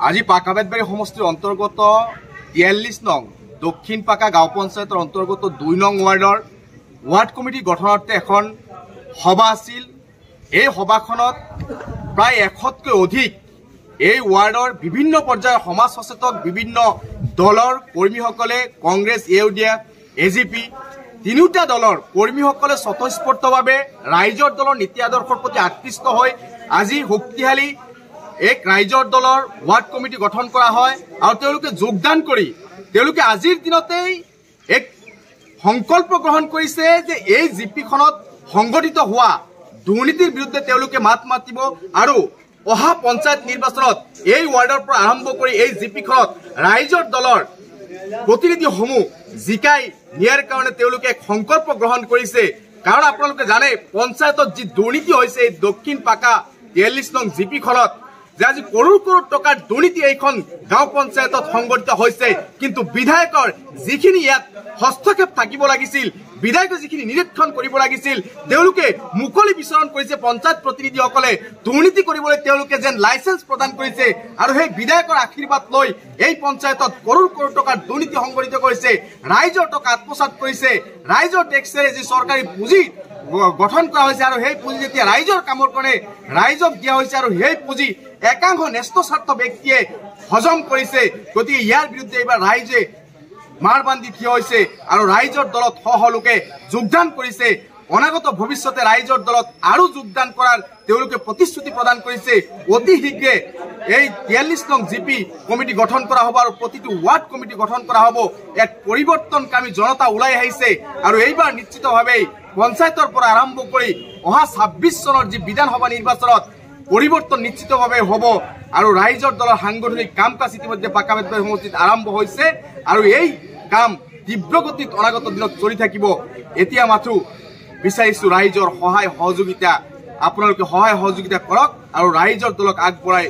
আজি পাকাবেতবাৰী সমষ্টিৰ অন্তৰ্গত 43 নং দক্ষিণ পাকা গাঁও পঞ্চায়তৰ অন্তৰ্গত 2 নং ৱাৰ্ডৰ ৱাৰ্ড কমিটি গঠনাৰ্থে এখন সভা আছিল। এই সভাখনত প্ৰায় 100তকৈ অধিক এই ৱাৰ্ডৰ বিভিন্ন পৰ্যায়ৰ সমাজ সচেতক বিভিন্ন দলৰ কৰ্মীসকলে কংগ্ৰেছ, ইউডিএফ, এজিপি তিনিওটা দলৰ কৰ্মীসকলে স্বতঃস্ফূৰ্তভাৱে ৰাইজৰ দলৰ নীতি আদৰ্শৰ প্ৰতি আকৃষ্ট হৈ আজি শক্তিশালী এক ৰাইজৰ দলৰ ৱাৰ্ড কমিটি গঠন কৰা হয় আৰু তেওঁলোকে যোগদান কৰি তেওঁলোকে আজিৰ দিনতেই এক সংকল্প গ্ৰহণ কৰিছে যে এই জিপিখনত সংগঠিত হোৱা দুৰ্নীতিৰ বিৰুদ্ধে তেওঁলোকে মাত মাতিব আৰু অহা পঞ্চায়ত নিৰ্বাচনত এই ৱাৰ্ডৰ পৰা আৰম্ভ কৰি এই জিপিখনত ৰাইজৰ দলৰ প্ৰতিনিধিসমূহ জিকাই নিয়াৰ কাৰণে তেওঁলোকে সংকল্প গ্ৰহণ কৰিছে। কাৰণ আপোনালোকে জানে পঞ্চায়তত যি দুৰ্নীতি হৈছে এই দক্ষিণ পাকা 43 নং জিপিখনত যে আজি কৰোৰ কৰোৰ টকাৰ দুৰ্নীতি এইখন গাঁও পঞ্চায়তত সংগঠিত হৈছে, কিন্তু বিধায়কৰ যিখিনি ইয়াত হস্তক্ষেপ থাকিব লাগিছিল, বিধায়কে যিখিনি নিৰীক্ষণ কৰিব লাগিছিল তেওঁলোকে মুকলি বিচৰণ কৰিছে। পঞ্চায়ত প্ৰতিনিধিসকলে দুৰ্নীতি কৰিবলৈ তেওঁলোকে যেন লাইচেন্স প্ৰদান কৰিছে আৰু সেই বিধায়কৰ আশীৰ্বাদ লৈ এই পঞ্চায়তত কৰোৰ কৰোৰ টকাৰ দুৰ্নীতি সংগঠিত কৰিছে, ৰাইজৰ টকা আত্মসাৎ কৰিছে, ৰাইজৰ টেক্সেৰে যি চৰকাৰী পুঁজি গঠন কৰা হৈছে আৰু সেই পুঁজি যেতিয়া ৰাইজৰ কামৰ কাৰণে ৰাইজক দিয়া হৈছে আৰু সেই পুঁজি একাংশ ন্যস্ত স্বাৰ্থ ব্যক্তিয়ে হজম কৰিছে। গতিকে ইয়াৰ বিৰুদ্ধে এইবাৰ ৰাইজে মাৰ বান্ধি থিয় হৈছে আৰু ৰাইজৰ দলত শ লোকে যোগদান কৰিছে। অনাগত ভৱিষ্যতে ৰাইজৰ দলত আৰু যোগদান কৰাৰ তেওঁলোকে প্ৰতিশ্ৰুতি প্ৰদান কৰিছে। অতি শীঘ্ৰে এই 43 নং জিপি কমিটি গঠন কৰা হ'ব আৰু প্ৰতিটো ৱাৰ্ড কমিটি গঠন কৰা হ'ব। এক পৰিৱৰ্তনকামী জনতা ওলাই আহিছে আৰু এইবাৰ নিশ্চিতভাৱে পঞ্চায়তৰ পৰা আৰম্ভ কৰি অহা 26 চনৰ যি বিধানসভা নিৰ্বাচনত পৰিৱৰ্তন নিশ্চিতভাৱে হ'ব আৰু ৰাইজৰ দলৰ সাংগঠনিক কাম কাজ ইতিমধ্যে পাকাবেতবাৰী সমষ্টিত আৰম্ভ হৈছে আৰু এই কাম তীব্ৰ গতিত অনাগত দিনত চলি থাকিব। এতিয়া মাথো বিচাৰিছো ৰাইজৰ সহায় সহযোগিতা, আপোনালোকে সহায় সহযোগিতা কৰক আৰু ৰাইজৰ দলক আগবঢ়াই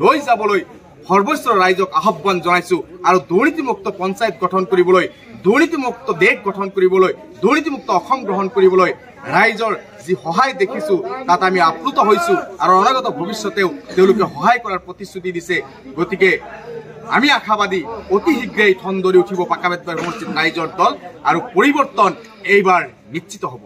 লৈ যাবলৈ সৰ্বস্ব ৰাইজক আহ্বান জনাইছো আৰু দুৰ্নীতিমুক্ত পঞ্চায়ত গঠন কৰিবলৈ, দুৰ্নীতিমুক্ত দেশ গঠন কৰিবলৈ, দুৰ্নীতিমুক্ত অসম গ্ৰহণ কৰিবলৈ ৰাইজৰ যি সহায় দেখিছো তাত আমি আপ্লুত হৈছো আৰু অনাগত ভৱিষ্যতেও তেওঁলোকে সহায় কৰাৰ প্ৰতিশ্ৰুতি দিছে। গতিকে আমি আশাবাদী অতি শীঘ্ৰেই ঠন ধৰি উঠিব পাকাবেতবাৰী সমষ্টিত ৰাইজৰ দল আৰু পৰিৱৰ্তন এইবাৰ নিশ্চিত হ'ব।